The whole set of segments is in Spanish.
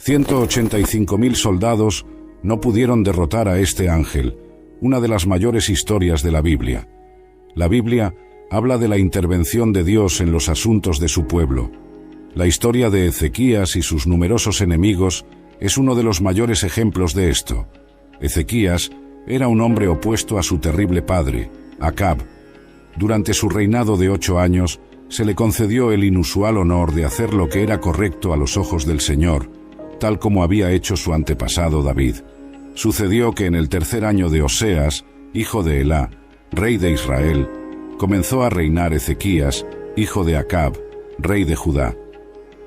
185.000 soldados no pudieron derrotar a este ángel, una de las mayores historias de la Biblia. La Biblia habla de la intervención de Dios en los asuntos de su pueblo. La historia de Ezequías y sus numerosos enemigos es uno de los mayores ejemplos de esto. Ezequías era un hombre opuesto a su terrible padre, Acab. Durante su reinado de 8 años, se le concedió el inusual honor de hacer lo que era correcto a los ojos del Señor, tal como había hecho su antepasado David. Sucedió que en el 3er año de Oseas, hijo de Elá, rey de Israel, comenzó a reinar Ezequías, hijo de Acab, rey de Judá.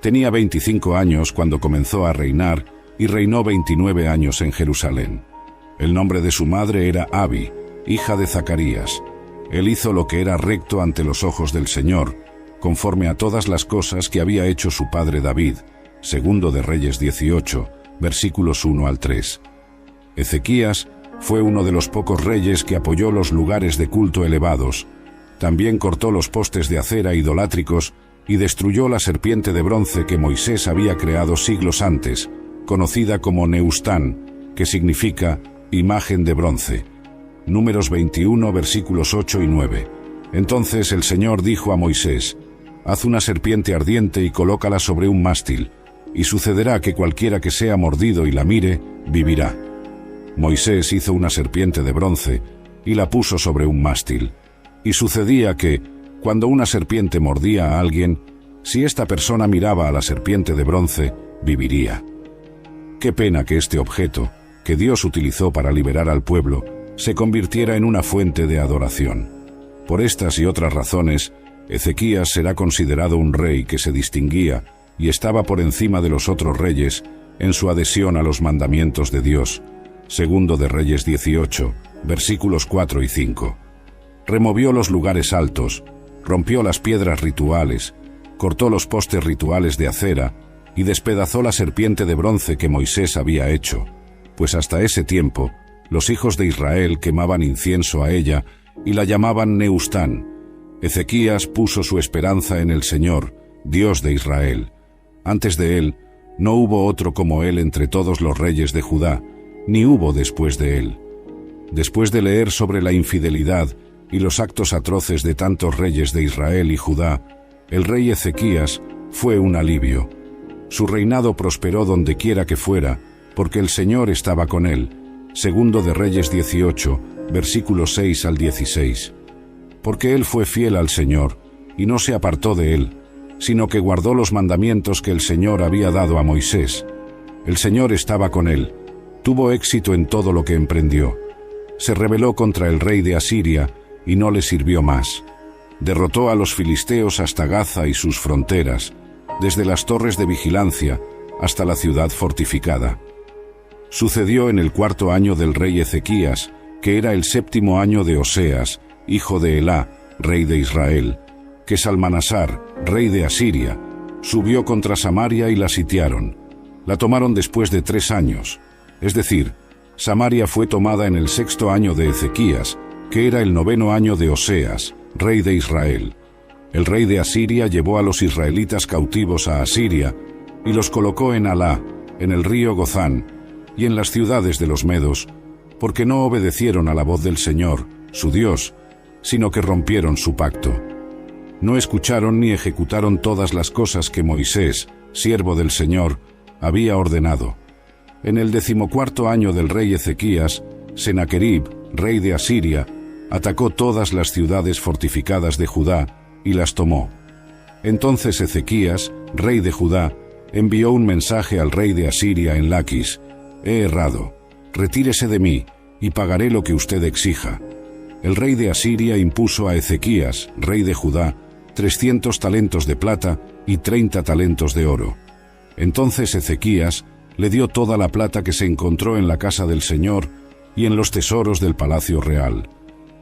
Tenía 25 años cuando comenzó a reinar y reinó 29 años en Jerusalén. El nombre de su madre era Abi, hija de Zacarías. Él hizo lo que era recto ante los ojos del Señor, conforme a todas las cosas que había hecho su padre David. Segundo de Reyes 18, versículos 1 al 3. Ezequías fue uno de los pocos reyes que apoyó los lugares de culto elevados. También cortó los postes de acera idolátricos y destruyó la serpiente de bronce que Moisés había creado siglos antes, conocida como Neustán, que significa imagen de bronce. Números 21, versículos 8 y 9. Entonces el Señor dijo a Moisés: «Haz una serpiente ardiente y colócala sobre un mástil, y sucederá que cualquiera que sea mordido y la mire, vivirá». Moisés hizo una serpiente de bronce y la puso sobre un mástil. Y sucedía que, cuando una serpiente mordía a alguien, si esta persona miraba a la serpiente de bronce, viviría. Qué pena que este objeto, que Dios utilizó para liberar al pueblo, se convirtiera en una fuente de adoración. Por estas y otras razones, Ezequías será considerado un rey que se distinguía y estaba por encima de los otros reyes en su adhesión a los mandamientos de Dios. Segundo de Reyes 18, versículos 4 y 5. Removió los lugares altos, rompió las piedras rituales, cortó los postes rituales de acera y despedazó la serpiente de bronce que Moisés había hecho, pues hasta ese tiempo los hijos de Israel quemaban incienso a ella y la llamaban Neustán. Ezequías puso su esperanza en el Señor, Dios de Israel. Antes de él, no hubo otro como él entre todos los reyes de Judá, ni hubo después de él. Después de leer sobre la infidelidad y los actos atroces de tantos reyes de Israel y Judá, el rey Ezequías fue un alivio. Su reinado prosperó donde quiera que fuera, porque el Señor estaba con él. Segundo de Reyes 18, versículos 6 al 16. Porque él fue fiel al Señor, y no se apartó de él, sino que guardó los mandamientos que el Señor había dado a Moisés. El Señor estaba con él. Tuvo éxito en todo lo que emprendió. Se rebeló contra el rey de Asiria y no le sirvió más. Derrotó a los filisteos hasta Gaza y sus fronteras, desde las torres de vigilancia hasta la ciudad fortificada. Sucedió en el 4.º año del rey Ezequías, que era el 7.º año de Oseas, hijo de Elá, rey de Israel, que Salmanasar, rey de Asiria, subió contra Samaria y la sitiaron. La tomaron después de 3 años. Es decir, Samaria fue tomada en el 6.º año de Ezequías, que era el 9.º año de Oseas, rey de Israel. El rey de Asiria llevó a los israelitas cautivos a Asiria y los colocó en Alá, en el río Gozán, y en las ciudades de los medos, porque no obedecieron a la voz del Señor, su Dios, sino que rompieron su pacto. No escucharon ni ejecutaron todas las cosas que Moisés, siervo del Señor, había ordenado. En el 14.º año del rey Ezequías, Sennaquerib, rey de Asiria, atacó todas las ciudades fortificadas de Judá y las tomó. Entonces Ezequías, rey de Judá, envió un mensaje al rey de Asiria en Laquis: «He errado, retírese de mí, y pagaré lo que usted exija». El rey de Asiria impuso a Ezequías, rey de Judá, 300 talentos de plata y 30 talentos de oro. Entonces Ezequías le dio toda la plata que se encontró en la casa del Señor y en los tesoros del palacio real.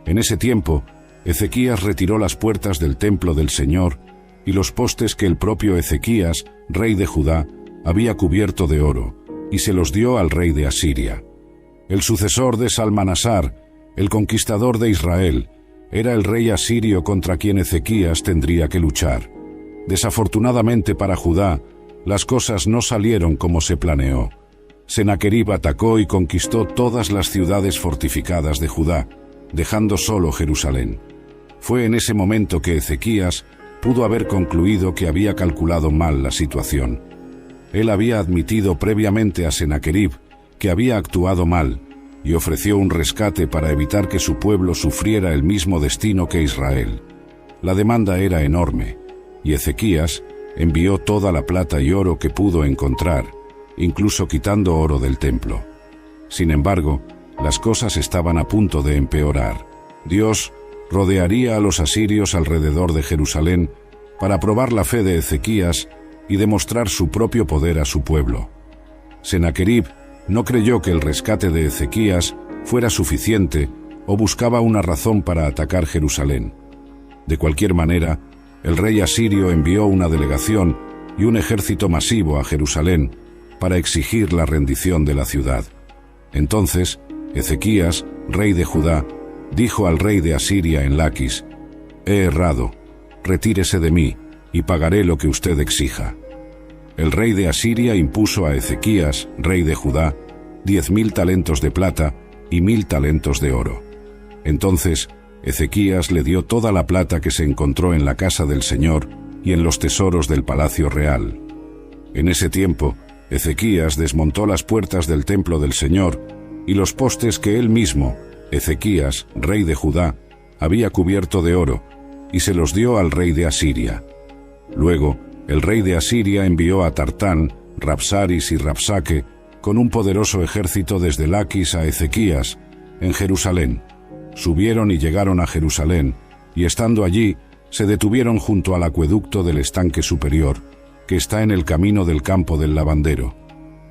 En ese tiempo, Ezequías retiró las puertas del templo del Señor y los postes que el propio Ezequías, rey de Judá, había cubierto de oro, y se los dio al rey de Asiria. El sucesor de Salmanasar, el conquistador de Israel, era el rey asirio contra quien Ezequías tendría que luchar. Desafortunadamente para Judá, las cosas no salieron como se planeó. Senaquerib atacó y conquistó todas las ciudades fortificadas de Judá, dejando solo Jerusalén. Fue en ese momento que Ezequías pudo haber concluido que había calculado mal la situación. Él había admitido previamente a Senaquerib que había actuado mal y ofreció un rescate para evitar que su pueblo sufriera el mismo destino que Israel. La demanda era enorme, y Ezequías envió toda la plata y oro que pudo encontrar, incluso quitando oro del templo. Sin embargo, las cosas estaban a punto de empeorar. Dios rodearía a los asirios alrededor de Jerusalén para probar la fe de Ezequías y demostrar su propio poder a su pueblo. Senaquerib no creyó que el rescate de Ezequías fuera suficiente o buscaba una razón para atacar Jerusalén. De cualquier manera, el rey asirio envió una delegación y un ejército masivo a Jerusalén para exigir la rendición de la ciudad. Entonces, Ezequías, rey de Judá, dijo al rey de Asiria en Laquis: «He errado, retírese de mí, y pagaré lo que usted exija». El rey de Asiria impuso a Ezequías, rey de Judá, 10.000 talentos de plata y 1.000 talentos de oro. Entonces, Ezequías le dio toda la plata que se encontró en la casa del Señor y en los tesoros del palacio real. En ese tiempo, Ezequías desmontó las puertas del templo del Señor y los postes que él mismo, Ezequías, rey de Judá, había cubierto de oro, y se los dio al rey de Asiria. Luego, el rey de Asiria envió a Tartán, Rabsaris y Rabsaque con un poderoso ejército desde Laquis a Ezequías, en Jerusalén. Subieron y llegaron a Jerusalén, y estando allí, se detuvieron junto al acueducto del estanque superior, que está en el camino del campo del lavandero.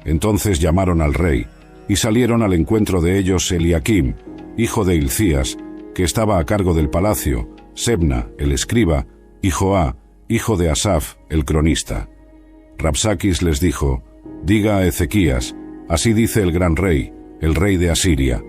Entonces llamaron al rey, y salieron al encuentro de ellos Eliaquim, hijo de Hilcías, que estaba a cargo del palacio, Sebna, el escriba, y Joá, hijo de Asaf, el cronista. Rabsaquis les dijo: «Diga a Ezequías, así dice el gran rey, el rey de Asiria.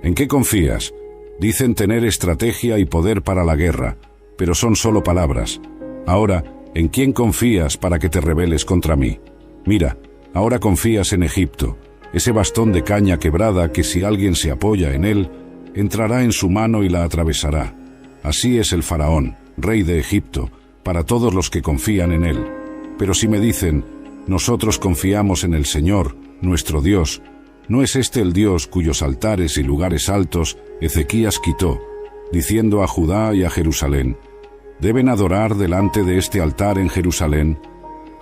¿En qué confías? Dicen tener estrategia y poder para la guerra, pero son solo palabras. Ahora, ¿en quién confías para que te rebeles contra mí? Mira, ahora confías en Egipto, ese bastón de caña quebrada que si alguien se apoya en él, entrará en su mano y la atravesará. Así es el faraón, rey de Egipto, para todos los que confían en él. Pero si me dicen: nosotros confiamos en el Señor, nuestro Dios, ¿no es este el Dios cuyos altares y lugares altos Ezequías quitó, diciendo a Judá y a Jerusalén: deben adorar delante de este altar en Jerusalén?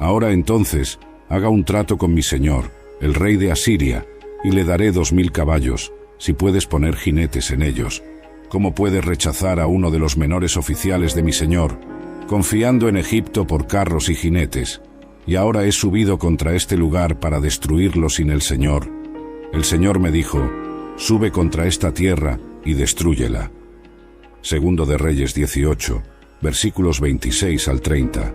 Ahora entonces, haga un trato con mi señor, el rey de Asiria, y le daré 2.000 caballos, si puedes poner jinetes en ellos. ¿Cómo puedes rechazar a uno de los menores oficiales de mi señor, confiando en Egipto por carros y jinetes? Y ahora he subido contra este lugar para destruirlo sin el Señor. El Señor me dijo: sube contra esta tierra y destrúyela». Segundo de Reyes 18, versículos 26 al 30.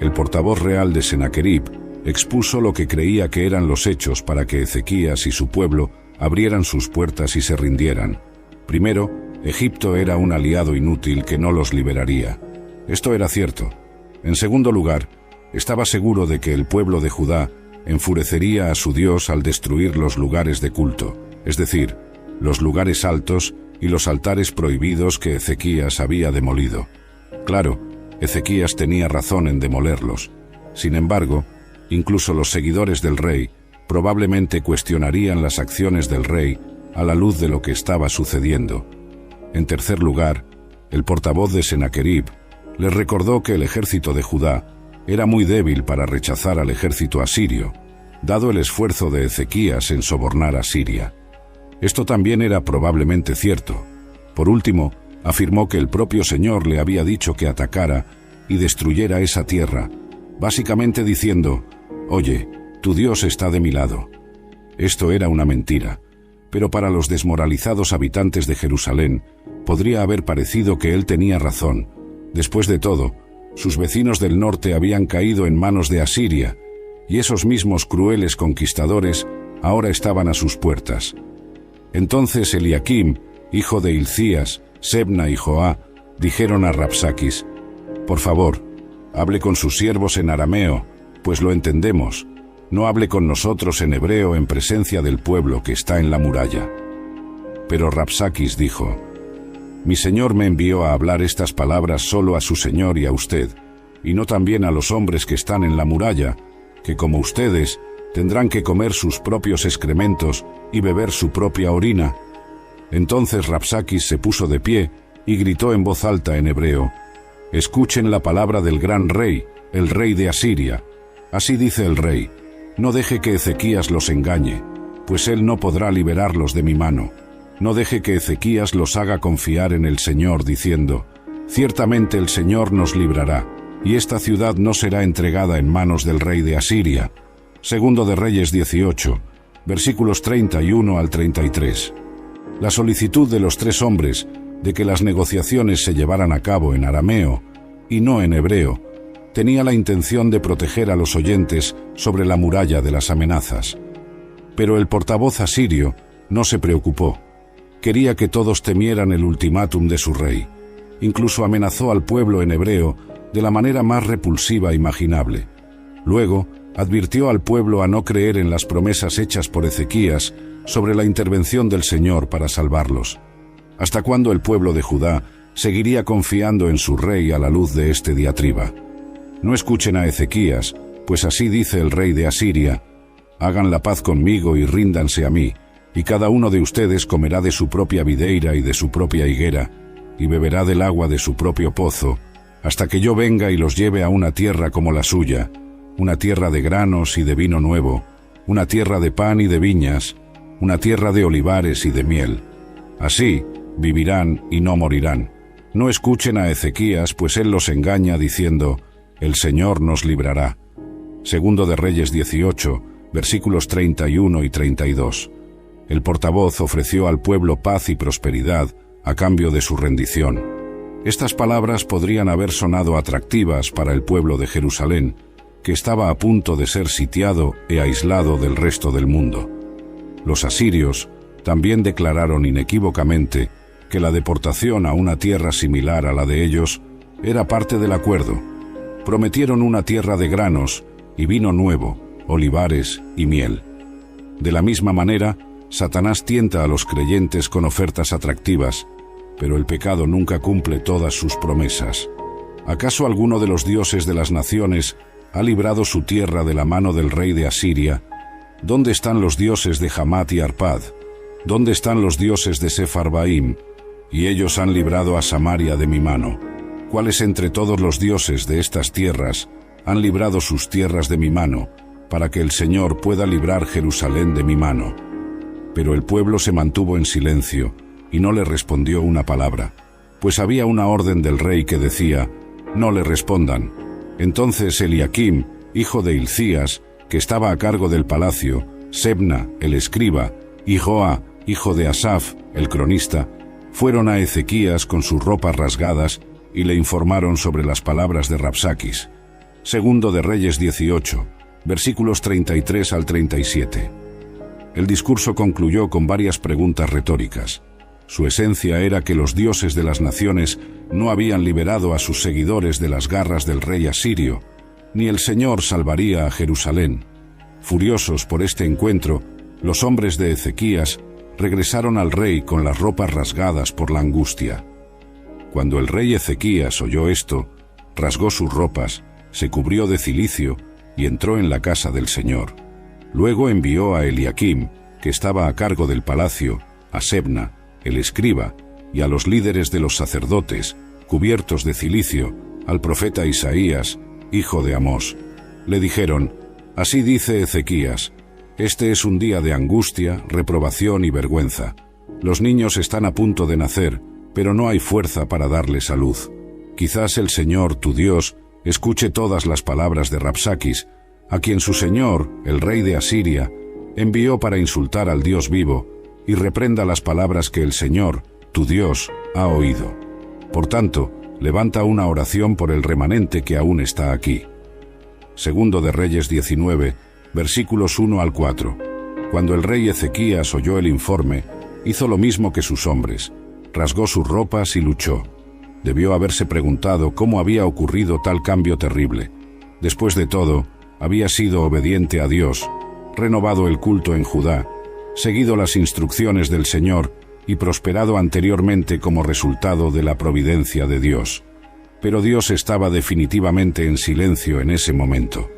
El portavoz real de Senaquerib expuso lo que creía que eran los hechos para que Ezequías y su pueblo abrieran sus puertas y se rindieran. Primero, Egipto era un aliado inútil que no los liberaría. Esto era cierto. En segundo lugar, estaba seguro de que el pueblo de Judá enfurecería a su Dios al destruir los lugares de culto, es decir, los lugares altos y los altares prohibidos que Ezequías había demolido. Claro, Ezequías tenía razón en demolerlos. Sin embargo, incluso los seguidores del rey probablemente cuestionarían las acciones del rey a la luz de lo que estaba sucediendo. En tercer lugar, el portavoz de Senaquerib les recordó que el ejército de Judá era muy débil para rechazar al ejército asirio, dado el esfuerzo de Ezequías en sobornar a Siria. Esto también era probablemente cierto. Por último, afirmó que el propio Señor le había dicho que atacara y destruyera esa tierra, básicamente diciendo: «Oye, tu Dios está de mi lado». Esto era una mentira, pero para los desmoralizados habitantes de Jerusalén podría haber parecido que él tenía razón. Después de todo, sus vecinos del norte habían caído en manos de Asiria, y esos mismos crueles conquistadores ahora estaban a sus puertas. Entonces Eliaquim, hijo de Hilcías, Sebna y Joá, dijeron a Rabsaquis: «Por favor, hable con sus siervos en arameo, pues lo entendemos. No hable con nosotros en hebreo en presencia del pueblo que está en la muralla». Pero Rabsaquis dijo: «Mi señor me envió a hablar estas palabras solo a su señor y a usted, y no también a los hombres que están en la muralla, que como ustedes tendrán que comer sus propios excrementos y beber su propia orina». Entonces Rabsaquis se puso de pie y gritó en voz alta en hebreo: «Escuchen la palabra del gran rey, el rey de Asiria. Así dice el rey: no deje que Ezequías los engañe, pues él no podrá liberarlos de mi mano. No deje que Ezequías los haga confiar en el Señor, diciendo: ciertamente el Señor nos librará, y esta ciudad no será entregada en manos del rey de Asiria». Segundo de Reyes 18, versículos 31 al 33. La solicitud de los tres hombres de que las negociaciones se llevaran a cabo en arameo y no en hebreo tenía la intención de proteger a los oyentes sobre la muralla de las amenazas. Pero el portavoz asirio no se preocupó. Quería que todos temieran el ultimátum de su rey. Incluso amenazó al pueblo en hebreo de la manera más repulsiva imaginable. Luego, advirtió al pueblo a no creer en las promesas hechas por Ezequías sobre la intervención del Señor para salvarlos. ¿Hasta cuándo el pueblo de Judá seguiría confiando en su rey a la luz de este diatriba? No escuchen a Ezequías, pues así dice el rey de Asiria: hagan la paz conmigo y ríndanse a mí, y cada uno de ustedes comerá de su propia videira y de su propia higuera, y beberá del agua de su propio pozo, hasta que yo venga y los lleve a una tierra como la suya, una tierra de granos y de vino nuevo, una tierra de pan y de viñas, una tierra de olivares y de miel. Así vivirán y no morirán. No escuchen a Ezequías, pues él los engaña diciendo: el Señor nos librará. Segundo de Reyes 18, versículos 31 y 32. El portavoz ofreció al pueblo paz y prosperidad a cambio de su rendición. Estas palabras podrían haber sonado atractivas para el pueblo de Jerusalén, que estaba a punto de ser sitiado e aislado del resto del mundo. Los asirios también declararon inequívocamente que la deportación a una tierra similar a la de ellos era parte del acuerdo. Prometieron una tierra de granos y vino nuevo, olivares y miel. De la misma manera, Satanás tienta a los creyentes con ofertas atractivas, pero el pecado nunca cumple todas sus promesas. ¿Acaso alguno de los dioses de las naciones ha librado su tierra de la mano del rey de Asiria? ¿Dónde están los dioses de Hamat y Arpad? ¿Dónde están los dioses de Sepharvaim? Y ellos han librado a Samaria de mi mano. ¿Cuáles entre todos los dioses de estas tierras han librado sus tierras de mi mano, para que el Señor pueda librar Jerusalén de mi mano? Pero el pueblo se mantuvo en silencio y no le respondió una palabra, pues había una orden del rey que decía: no le respondan. Entonces Eliakim, hijo de Hilcías, que estaba a cargo del palacio, Sebna, el escriba, y Joa, hijo de Asaf, el cronista, fueron a Ezequías con sus ropas rasgadas y le informaron sobre las palabras de Rabsaquis. Segundo de Reyes 18, versículos 33 al 37. El discurso concluyó con varias preguntas retóricas. Su esencia era que los dioses de las naciones no habían liberado a sus seguidores de las garras del rey asirio, ni el Señor salvaría a Jerusalén. Furiosos por este encuentro, los hombres de Ezequías regresaron al rey con las ropas rasgadas por la angustia. Cuando el rey Ezequías oyó esto, rasgó sus ropas, se cubrió de cilicio y entró en la casa del Señor. Luego envió a Eliakim, que estaba a cargo del palacio, a Sebna, el escriba, y a los líderes de los sacerdotes, cubiertos de cilicio, al profeta Isaías, hijo de Amós. Le dijeron: así dice Ezequías: este es un día de angustia, reprobación y vergüenza. Los niños están a punto de nacer, pero no hay fuerza para darles a luz. Quizás el Señor, tu Dios, escuche todas las palabras de Rabsaquis, a quien su señor, el rey de Asiria, envió para insultar al Dios vivo, y reprenda las palabras que el Señor, tu Dios, ha oído. Por tanto, levanta una oración por el remanente que aún está aquí. Segundo de Reyes 19, versículos 1 al 4. Cuando el rey Ezequías oyó el informe, hizo lo mismo que sus hombres, rasgó sus ropas y luchó. Debió haberse preguntado cómo había ocurrido tal cambio terrible. Después de todo, había sido obediente a Dios, renovado el culto en Judá, seguido las instrucciones del Señor y prosperado anteriormente como resultado de la providencia de Dios. Pero Dios estaba definitivamente en silencio en ese momento.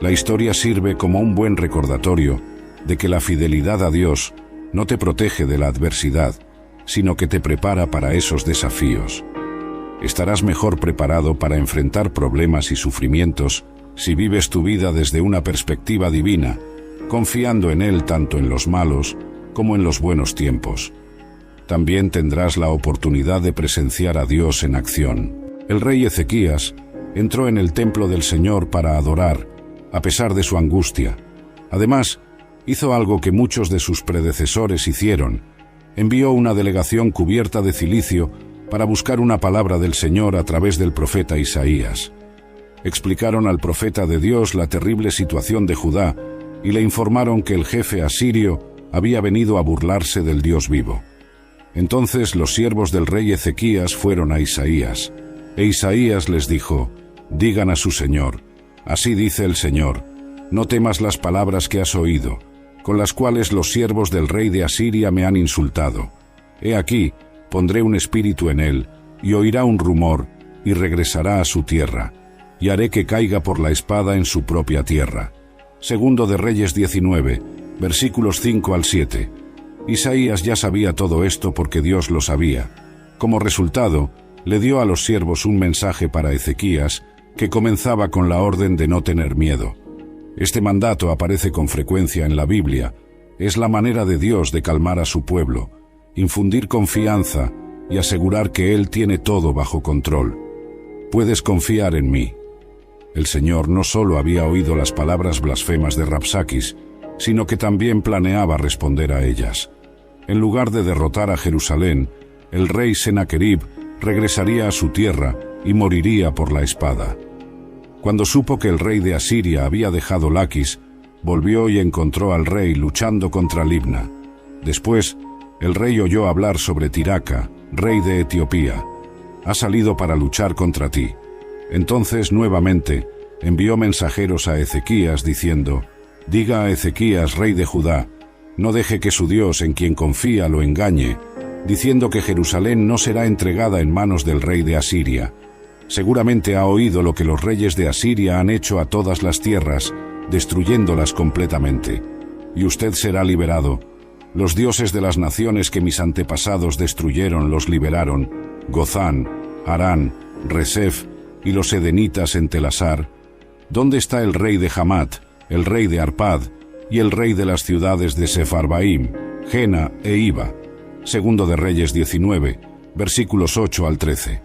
La historia sirve como un buen recordatorio de que la fidelidad a Dios no te protege de la adversidad, sino que te prepara para esos desafíos. Estarás mejor preparado para enfrentar problemas y sufrimientos si vives tu vida desde una perspectiva divina, confiando en Él tanto en los malos como en los buenos tiempos. También tendrás la oportunidad de presenciar a Dios en acción. El rey Ezequías entró en el templo del Señor para adorar, a pesar de su angustia. Además, hizo algo que muchos de sus predecesores hicieron. Envió una delegación cubierta de cilicio para buscar una palabra del Señor a través del profeta Isaías. Explicaron al profeta de Dios la terrible situación de Judá y le informaron que el jefe asirio había venido a burlarse del Dios vivo. Entonces los siervos del rey Ezequías fueron a Isaías, e Isaías les dijo: «Digan a su señor, así dice el Señor, no temas las palabras que has oído, con las cuales los siervos del rey de Asiria me han insultado. He aquí, pondré un espíritu en él, y oirá un rumor, y regresará a su tierra, y haré que caiga por la espada en su propia tierra». Segundo de Reyes 19, versículos 5 al 7. Isaías ya sabía todo esto porque Dios lo sabía. Como resultado, le dio a los siervos un mensaje para Ezequías que comenzaba con la orden de no tener miedo. Este mandato aparece con frecuencia en la Biblia. Es la manera de Dios de calmar a su pueblo, infundir confianza y asegurar que Él tiene todo bajo control. Puedes confiar en mí. El Señor no solo había oído las palabras blasfemas de Rabsaquis, sino que también planeaba responder a ellas. En lugar de derrotar a Jerusalén, el rey Senaquerib regresaría a su tierra y moriría por la espada. Cuando supo que el rey de Asiria había dejado Laquis, volvió y encontró al rey luchando contra Libna. Después, el rey oyó hablar sobre Tiraca, rey de Etiopía. «Ha salido para luchar contra ti». Entonces, nuevamente, envió mensajeros a Ezequías diciendo: «Diga a Ezequías, rey de Judá, no deje que su Dios en quien confía lo engañe, diciendo que Jerusalén no será entregada en manos del rey de Asiria. Seguramente ha oído lo que los reyes de Asiria han hecho a todas las tierras, destruyéndolas completamente. Y usted será liberado. Los dioses de las naciones que mis antepasados destruyeron los liberaron: Gozán, Harán, Resef y los edenitas en Telasar. ¿Dónde está el rey de Hamat, el rey de Arpad y el rey de las ciudades de Sefarbaim, Jena e Iba?» Segundo de Reyes 19, versículos 8 al 13.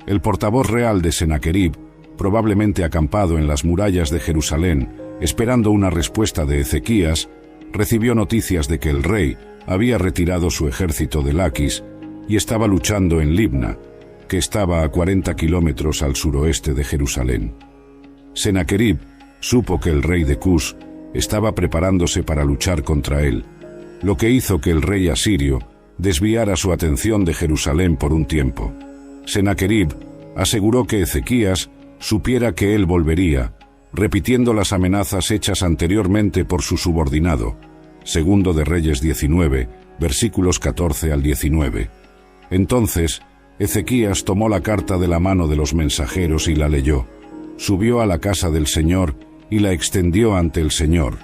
El portavoz real de Senaquerib, probablemente acampado en las murallas de Jerusalén, esperando una respuesta de Ezequías, recibió noticias de que el rey había retirado su ejército de Laquis y estaba luchando en Libna, que estaba a 40 kilómetros al suroeste de Jerusalén. Senaquerib supo que el rey de Cus estaba preparándose para luchar contra él, lo que hizo que el rey asirio desviara su atención de Jerusalén por un tiempo. Senaquerib aseguró que Ezequías supiera que él volvería, repitiendo las amenazas hechas anteriormente por su subordinado. Segundo de Reyes 19, versículos 14 al 19. Entonces, Ezequías tomó la carta de la mano de los mensajeros y la leyó. Subió a la casa del Señor y la extendió ante el Señor.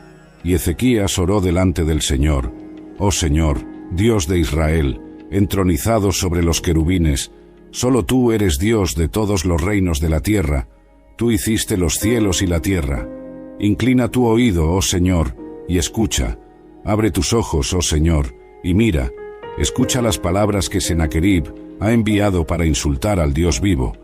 Y Ezequías oró delante del Señor: «Oh Señor, Dios de Israel, entronizado sobre los querubines, solo tú eres Dios de todos los reinos de la tierra. Tú hiciste los cielos y la tierra. Inclina tu oído, oh Señor, y escucha. Abre tus ojos, oh Señor, y mira. Escucha las palabras que Senaquerib ha enviado para insultar al Dios vivo.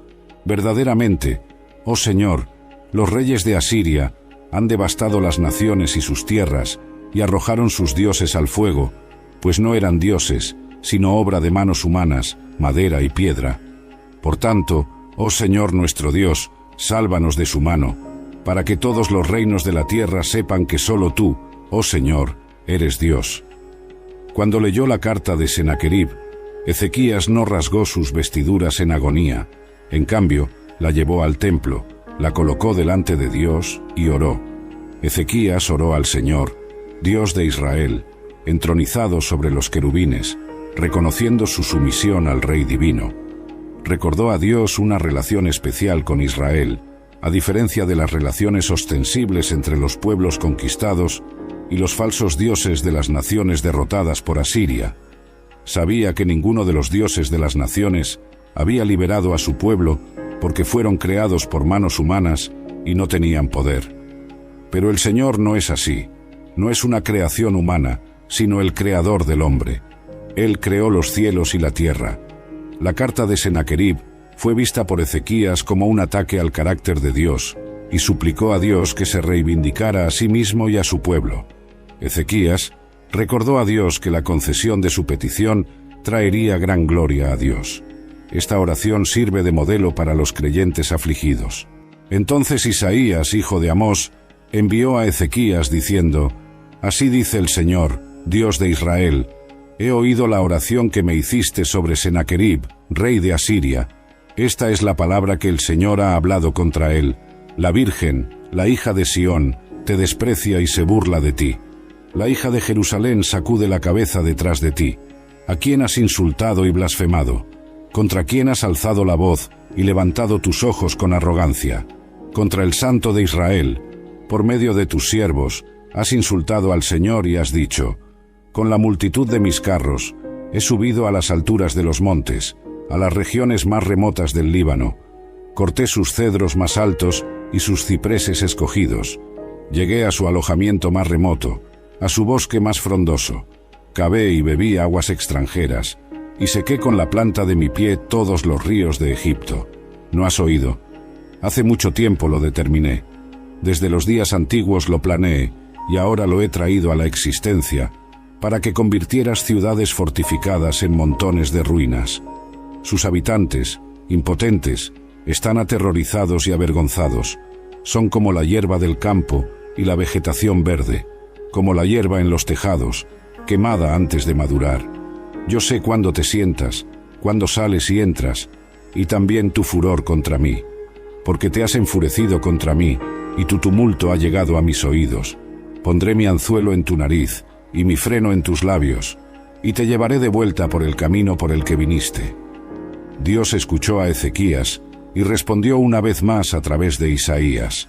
Verdaderamente, oh Señor, los reyes de Asiria han devastado las naciones y sus tierras, y arrojaron sus dioses al fuego, pues no eran dioses, sino obra de manos humanas, madera y piedra. Por tanto, oh Señor nuestro Dios, sálvanos de su mano, para que todos los reinos de la tierra sepan que solo tú, oh Señor, eres Dios». Cuando leyó la carta de Senaquerib, Ezequías no rasgó sus vestiduras en agonía. En cambio, la llevó al templo, la colocó delante de Dios y oró: Ezequías oró al Señor, Dios de Israel, entronizado sobre los querubines, reconociendo su sumisión al Rey divino. Recordó a Dios una relación especial con Israel, a diferencia de las relaciones ostensibles entre los pueblos conquistados y los falsos dioses de las naciones derrotadas por Asiria. Sabía que ninguno de los dioses de las naciones había liberado a su pueblo porque fueron creados por manos humanas y no tenían poder. Pero el Señor no es así, no es una creación humana, sino el creador del hombre. Él creó los cielos y la tierra. La carta de Senaquerib fue vista por Ezequías como un ataque al carácter de Dios, y suplicó a Dios que se reivindicara a sí mismo y a su pueblo. Ezequías recordó a Dios que la concesión de su petición traería gran gloria a Dios. Esta oración sirve de modelo para los creyentes afligidos. Entonces Isaías, hijo de Amós, envió a Ezequías diciendo: «Así dice el Señor, Dios de Israel, he oído la oración que me hiciste sobre Senaquerib, rey de Asiria. Esta es la palabra que el Señor ha hablado contra él. La Virgen, la hija de Sión, te desprecia y se burla de ti. La hija de Jerusalén sacude la cabeza detrás de ti. ¿A quién has insultado y blasfemado? ¿Contra quién has alzado la voz y levantado tus ojos con arrogancia? Contra el Santo de Israel. Por medio de tus siervos has insultado al Señor y has dicho: con la multitud de mis carros he subido a las alturas de los montes, a las regiones más remotas del Líbano. Corté sus cedros más altos y sus cipreses escogidos. Llegué a su alojamiento más remoto, a su bosque más frondoso. Cavé y bebí aguas extranjeras, y sequé con la planta de mi pie todos los ríos de Egipto. ¿No has oído? Hace mucho tiempo lo determiné. Desde los días antiguos lo planeé, y ahora lo he traído a la existencia, para que convirtieras ciudades fortificadas en montones de ruinas. Sus habitantes, impotentes, están aterrorizados y avergonzados. Son como la hierba del campo y la vegetación verde, como la hierba en los tejados, quemada antes de madurar. Yo sé cuándo te sientas, cuándo sales y entras, y también tu furor contra mí, porque te has enfurecido contra mí, y tu tumulto ha llegado a mis oídos. Pondré mi anzuelo en tu nariz, y mi freno en tus labios, y te llevaré de vuelta por el camino por el que viniste». Dios escuchó a Ezequías y respondió una vez más a través de Isaías.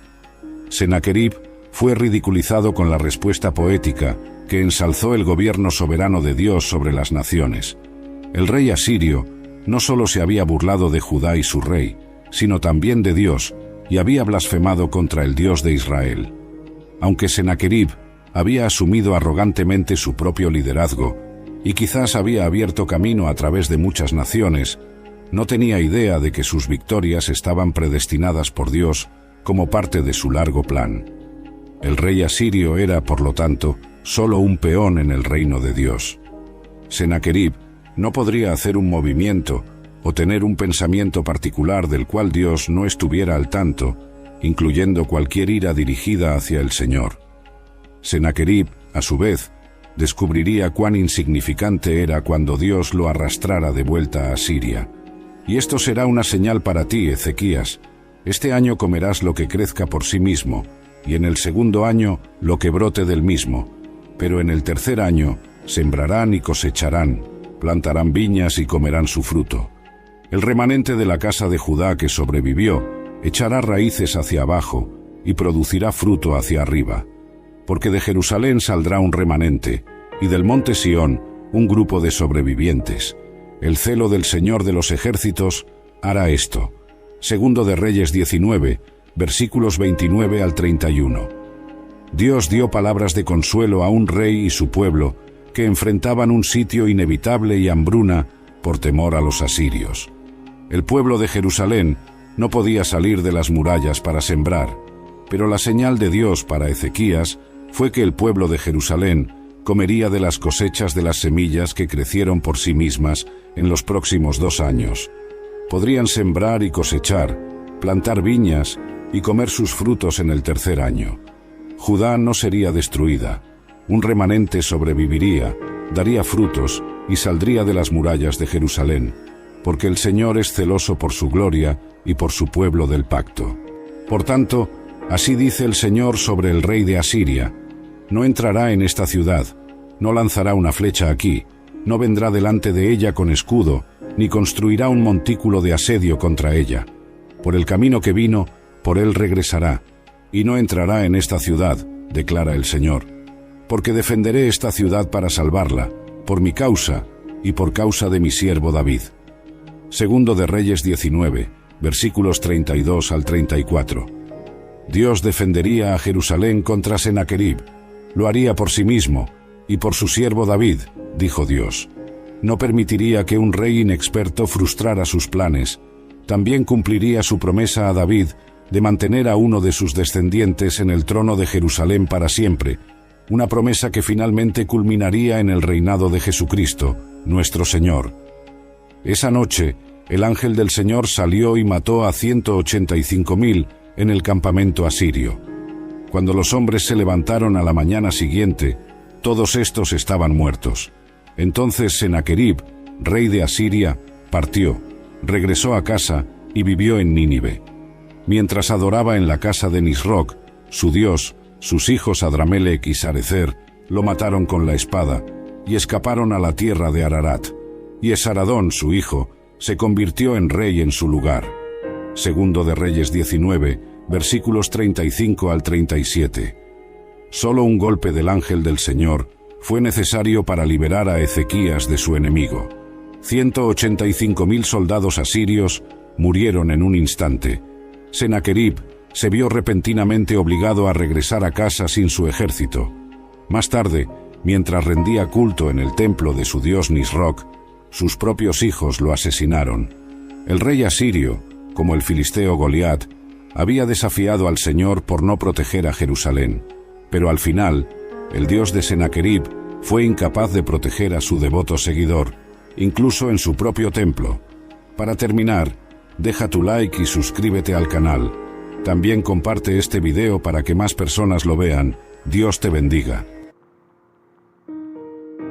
Senaquerib fue ridiculizado con la respuesta poética que ensalzó el gobierno soberano de Dios sobre las naciones. El rey asirio no solo se había burlado de Judá y su rey, sino también de Dios, y había blasfemado contra el Dios de Israel. Aunque Senaquerib había asumido arrogantemente su propio liderazgo, y quizás había abierto camino a través de muchas naciones, no tenía idea de que sus victorias estaban predestinadas por Dios como parte de su largo plan. El rey asirio era, por lo tanto, solo un peón en el reino de Dios. Senaquerib no podría hacer un movimiento o tener un pensamiento particular del cual Dios no estuviera al tanto, incluyendo cualquier ira dirigida hacia el Señor. Senaquerib, a su vez, descubriría cuán insignificante era cuando Dios lo arrastrara de vuelta a Asiria. Y esto será una señal para ti, Ezequías. Este año comerás lo que crezca por sí mismo, y en el segundo año lo que brote del mismo. Pero en el tercer año sembrarán y cosecharán, plantarán viñas y comerán su fruto. El remanente de la casa de Judá que sobrevivió echará raíces hacia abajo y producirá fruto hacia arriba. Porque de Jerusalén saldrá un remanente, y del monte Sión un grupo de sobrevivientes. El celo del Señor de los ejércitos hará esto. Segundo de Reyes 19, versículos 29 al 31. Dios dio palabras de consuelo a un rey y su pueblo que enfrentaban un sitio inevitable y hambruna por temor a los asirios. El pueblo de Jerusalén no podía salir de las murallas para sembrar, pero la señal de Dios para Ezequías fue que el pueblo de Jerusalén comería de las cosechas de las semillas que crecieron por sí mismas en los próximos 2 años. Podrían sembrar y cosechar, plantar viñas y comer sus frutos en el tercer año. Judá no sería destruida. Un remanente sobreviviría, daría frutos y saldría de las murallas de Jerusalén, porque el Señor es celoso por su gloria y por su pueblo del pacto. Por tanto, Así dice el Señor sobre el rey de Asiria: no entrará en esta ciudad, no lanzará una flecha aquí, no vendrá delante de ella con escudo, ni construirá un montículo de asedio contra ella. Por el camino que vino, por él regresará, y no entrará en esta ciudad, declara el Señor. Porque defenderé esta ciudad para salvarla, por mi causa y por causa de mi siervo David. Segundo de Reyes 19, versículos 32 al 34. Dios defendería a Jerusalén contra Sennacherib. Lo haría por sí mismo y por su siervo David, dijo Dios. No permitiría que un rey inexperto frustrara sus planes. También cumpliría su promesa a David de mantener a uno de sus descendientes en el trono de Jerusalén para siempre, una promesa que finalmente culminaría en el reinado de Jesucristo, nuestro Señor. Esa noche, el ángel del Señor salió y mató a 185.000 en el campamento asirio. Cuando los hombres se levantaron a la mañana siguiente, todos estos estaban muertos. Entonces Sennacherib, rey de Asiria, partió, regresó a casa y vivió en Nínive. Mientras adoraba en la casa de Nisroc, su dios, sus hijos Adramelech y Sarecer lo mataron con la espada y escaparon a la tierra de Ararat. Y Esaradón, su hijo, se convirtió en rey en su lugar. Segundo de Reyes 19, versículos 35 al 37. Solo un golpe del ángel del Señor fue necesario para liberar a Ezequías de su enemigo. 185.000 soldados asirios murieron en un instante. Sennacherib se vio repentinamente obligado a regresar a casa sin su ejército. Más tarde, mientras rendía culto en el templo de su dios Nisroc, sus propios hijos lo asesinaron. El rey asirio, como el filisteo Goliat, había desafiado al Señor por no proteger a Jerusalén, pero al final, el dios de Sennacherib fue incapaz de proteger a su devoto seguidor, incluso en su propio templo. Para terminar, deja tu like y suscríbete al canal. También comparte este video para que más personas lo vean. Dios te bendiga.